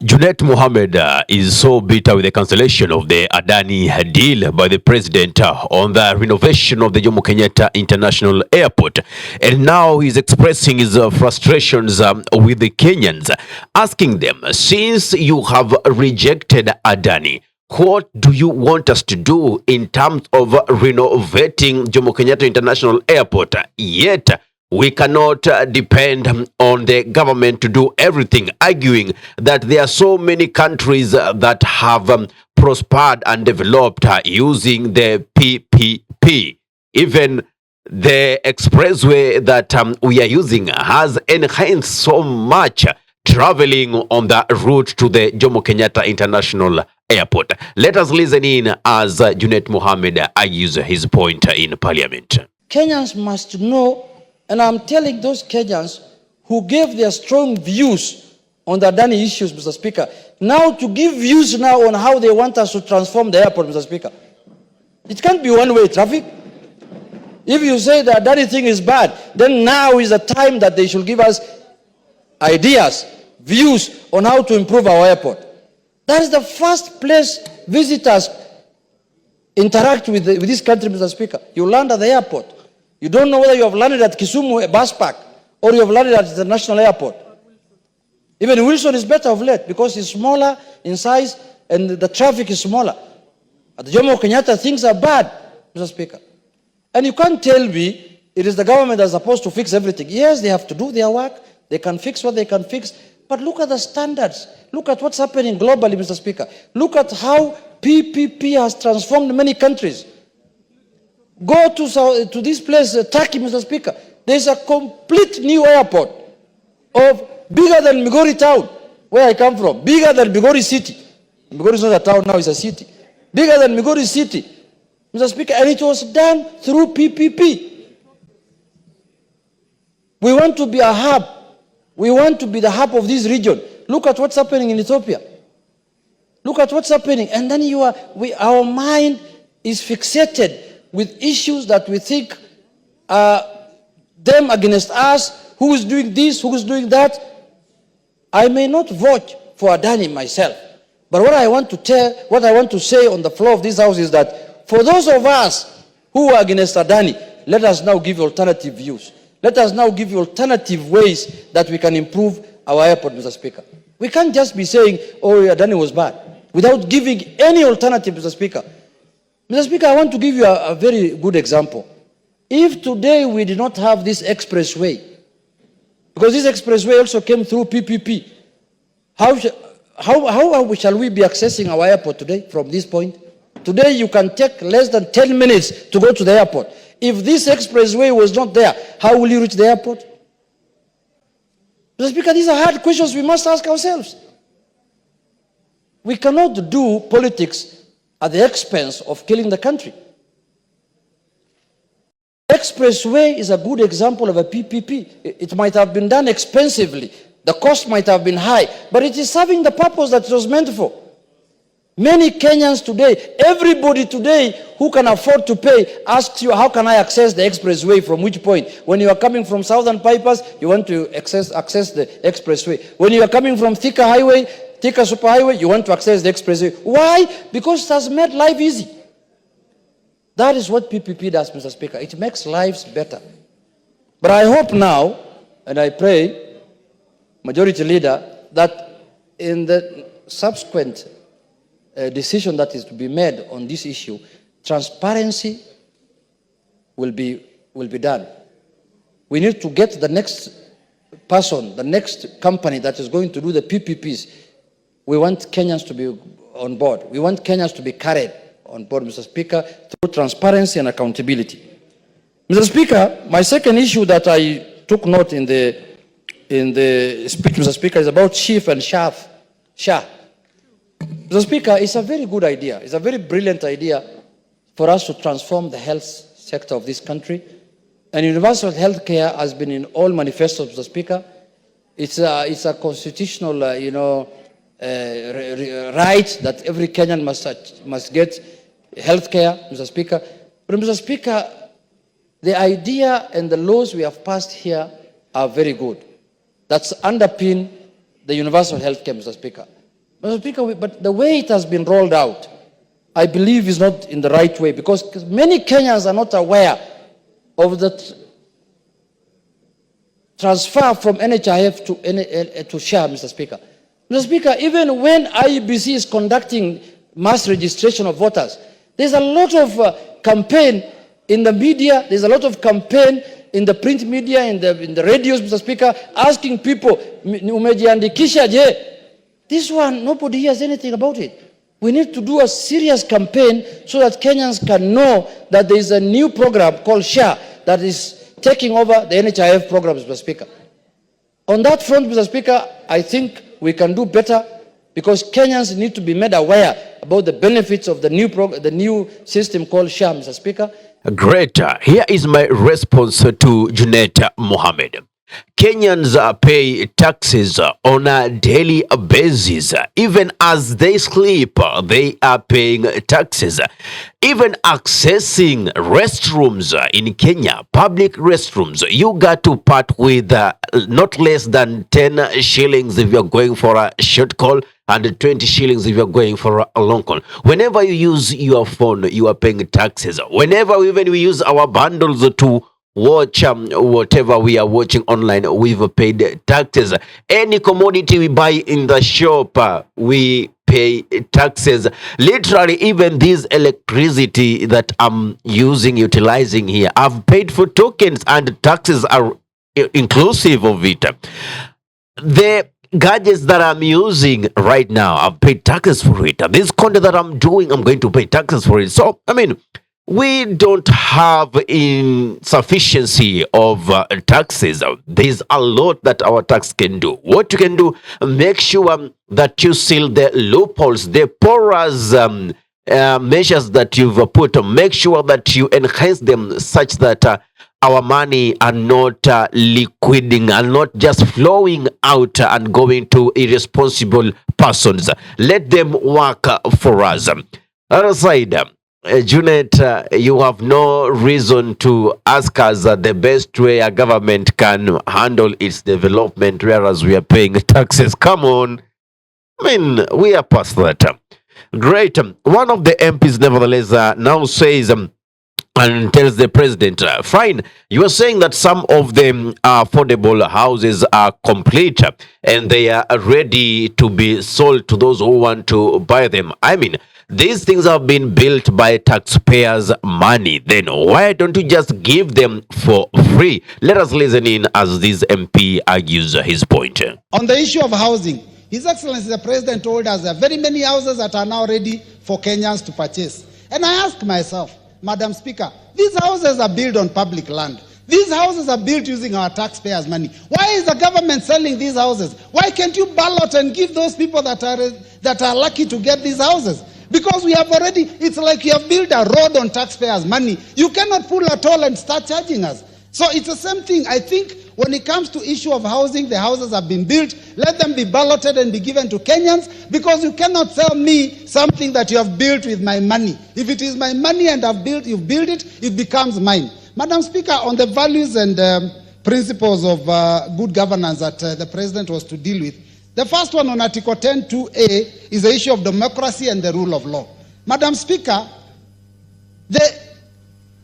Junet Mohammed is so bitter with the cancellation of the Adani deal by the president on the renovation of the Jomo Kenyatta International Airport. And now he's expressing his frustrations with the Kenyans, asking them, since you have rejected Adani, what do you want us to do in terms of renovating Jomo Kenyatta International Airport? Yet, we cannot depend on the government to do everything, arguing that there are so many countries that have prospered and developed using the PPP. Even the expressway that we are using has enhanced so much traveling on the route to the Jomo Kenyatta International Airport. Let us listen in as Junet Mohammed argues his point in Parliament. Kenyans must know. And I'm telling those Kenyans who gave their strong views on the Adani issues, Mr. Speaker, now to give views now on how they want us to transform the airport, Mr. Speaker. It can't be one-way traffic. If you say the Adani thing is bad, then now is the time that they should give us ideas, views on how to improve our airport. That is the first place visitors interact with this country, Mr. Speaker. You land at the airport. You don't know whether you have landed at Kisumu bus park or you have landed at the national airport. Even Wilson is better of late because it's smaller in size and the traffic is smaller. At the Jomo Kenyatta, things are bad, Mr. Speaker. And you can't tell me it is the government that's supposed to fix everything. Yes, they have to do their work. They can fix what they can fix. But look at the standards. Look at what's happening globally, Mr. Speaker. Look at how PPP has transformed many countries. Go to this place, Turkey, Mr. Speaker. There's a complete new airport of bigger than Migori town, where I come from, bigger than Migori city. Migori is not a town now, it's a city. Bigger than Migori city, Mr. Speaker, and it was done through PPP. We want to be a hub. We want to be the hub of this region. Look at what's happening in Ethiopia. Look at what's happening. And then our mind is fixated with issues that we think are them against us, who is doing this, who is doing that. I may not vote for Adani myself, but what I want to say on the floor of this house is that for those of us who are against Adani, let us now give alternative views. Let us now give you alternative ways that we can improve our airport, Mr. Speaker. We can't just be saying, oh, Adani was bad, without giving any alternative, Mr. Speaker. Mr. Speaker, I want to give you a very good example. If today we did not have this expressway, because this expressway also came through PPP, how shall we be accessing our airport today from this point? Today you can take less than 10 minutes to go to the airport. If this expressway was not there, how will you reach the airport? Mr. Speaker, these are hard questions we must ask ourselves. We cannot do politics at the expense of killing the country. Expressway is a good example of a PPP. It might have been done expensively. The cost might have been high, but it is serving the purpose that it was meant for. Many Kenyans today, everybody today who can afford to pay asks you, how can I access the expressway, from which point? When you are coming from Southern Bypass, you want to access the expressway. When you are coming from Thika Highway, Thika Superhighway, you want to access the expressway. Why? Because it has made life easy. That is what PPP does, Mr. Speaker. It makes lives better. But I hope now, and I pray, Majority Leader, that in the subsequent decision that is to be made on this issue, transparency will be done. We need to get the next person, the next company that is going to do the PPPs. We want Kenyans to be on board. We want Kenyans to be carried on board, Mr. Speaker, through transparency and accountability. Mr. Speaker, my second issue that I took note in the speech, Mr. Speaker, is about Chief and Shah. Mr. Speaker, it's a very good idea. It's a very brilliant idea for us to transform the health sector of this country. And universal health care has been in all manifestos, Mr. Speaker. It's a constitutional, right that every Kenyan must get health care, Mr. Speaker. But Mr. Speaker, the idea and the laws we have passed here are very good. That's underpin the universal health care, Mr. Speaker. Mr. Speaker, but the way it has been rolled out, I believe is not in the right way, because many Kenyans are not aware of the transfer from NHIF to SHA, Mr. Speaker. Mr. Speaker, even when IEBC is conducting mass registration of voters, there's a lot of campaign in the media, there's a lot of campaign in the print media, in the radios, Mr. Speaker, asking people, umejiandikisha je? This one, nobody hears anything about it. We need to do a serious campaign so that Kenyans can know that there is a new program called SHA that is taking over the NHIF programs, Mr. Speaker. On that front, Mr. Speaker, I think we can do better, because Kenyans need to be made aware about the benefits of the new system called SHA, Mr. Speaker. Great. Here is my response to Junet Mohammed. Kenyans pay taxes on a daily basis. Even as they sleep, they are paying taxes. Even accessing restrooms in Kenya, public restrooms, you got to part with not less than 10 shillings if you're going for a short call, and 20 shillings if you're going for a long call. Whenever you use your phone, you are paying taxes. Whenever even we use our bundles to watch whatever we are watching online, we've paid taxes. Any commodity we buy in the shop, we pay taxes. Literally, even this electricity that I'm utilizing here, I've paid for tokens, and taxes are inclusive of it. The gadgets that I'm using right now, I've paid taxes for it. This content that I'm doing, I'm going to pay taxes for it. So, I mean, we don't have insufficiency of taxes. There's a lot that our tax can do. What you can do, make sure that you seal the loopholes, the porous measures that you've put. Make sure that you enhance them such that our money are not liquiding and not just flowing out and going to irresponsible persons. Let them work for us. Other side, Junet, you have no reason to ask us the best way a government can handle its development, whereas we are paying taxes. Come on. I mean, we are past that. Great. One of the MPs, nevertheless, now says and tells the president, fine, you are saying that some of the affordable houses are complete and they are ready to be sold to those who want to buy them. I mean, these things have been built by taxpayers' money. Then why don't you just give them for free? Let us listen in as this MP argues his point. On the issue of housing, His Excellency the President told us there are very many houses that are now ready for Kenyans to purchase. And I ask myself, Madam Speaker, these houses are built on public land. These houses are built using our taxpayers' money. Why is the government selling these houses? Why can't you ballot and give those people that are lucky to get these houses? Because we have already, it's like you have built a road on taxpayers' money. You cannot pull a toll and start charging us. So it's the same thing. I think when it comes to issue of housing, the houses have been built. Let them be balloted and be given to Kenyans, because you cannot sell me something that you have built with my money. If it is my money and you've built it, it becomes mine. Madam Speaker, on the values and principles of good governance that the President was to deal with, the first one on Article 10(2)(a) is the issue of democracy and the rule of law. Madam Speaker, the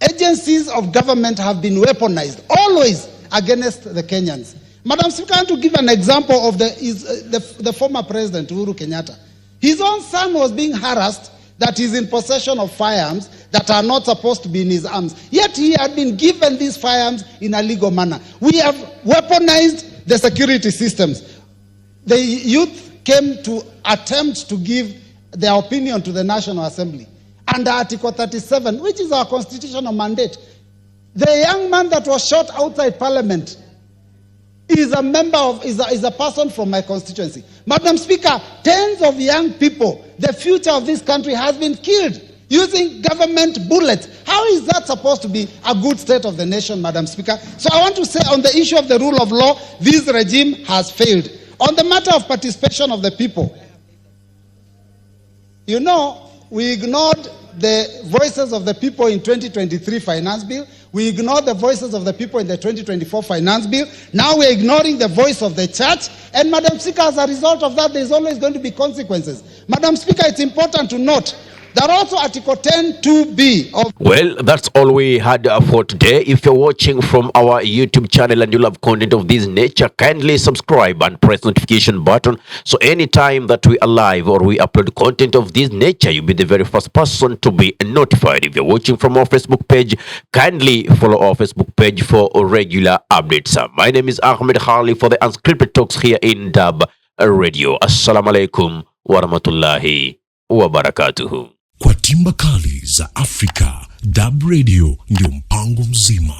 agencies of government have been weaponized, always against the Kenyans. Madam Speaker, I want to give an example of the former President, Uhuru Kenyatta. His own son was being harassed that he's in possession of firearms that are not supposed to be in his arms. Yet he had been given these firearms in a legal manner. We have weaponized the security systems. The youth came to attempt to give their opinion to the National Assembly under Article 37, which is our constitutional mandate. The young man that was shot outside Parliament is a member of, is a person from my constituency. Madam Speaker, tens of young people, the future of this country has been killed using government bullets. How is that supposed to be a good state of the nation, Madam Speaker? So I want to say on the issue of the rule of law, this regime has failed. On the matter of participation of the people, you know, we ignored the voices of the people in 2023 finance bill. We ignored the voices of the people in the 2024 finance bill. Now we're ignoring the voice of the church. And Madam Speaker, as a result of that, there's always going to be consequences. Madam Speaker, it's important to note that also Article 10(2)(b) of... Well, that's all we had for today. If you're watching from our YouTube channel and you love content of this nature, kindly subscribe and press notification button. So anytime that we are live or we upload content of this nature, you'll be the very first person to be notified. If you're watching from our Facebook page, kindly follow our Facebook page for regular updates. My name is Ahmed Khali for the Unscripted Talks here in DURB Radio. Assalamu alaikum wa rahmatullahi wa barakatuhu. Kwa timba kali za Afrika, DURB Radio ndio mpango mzima.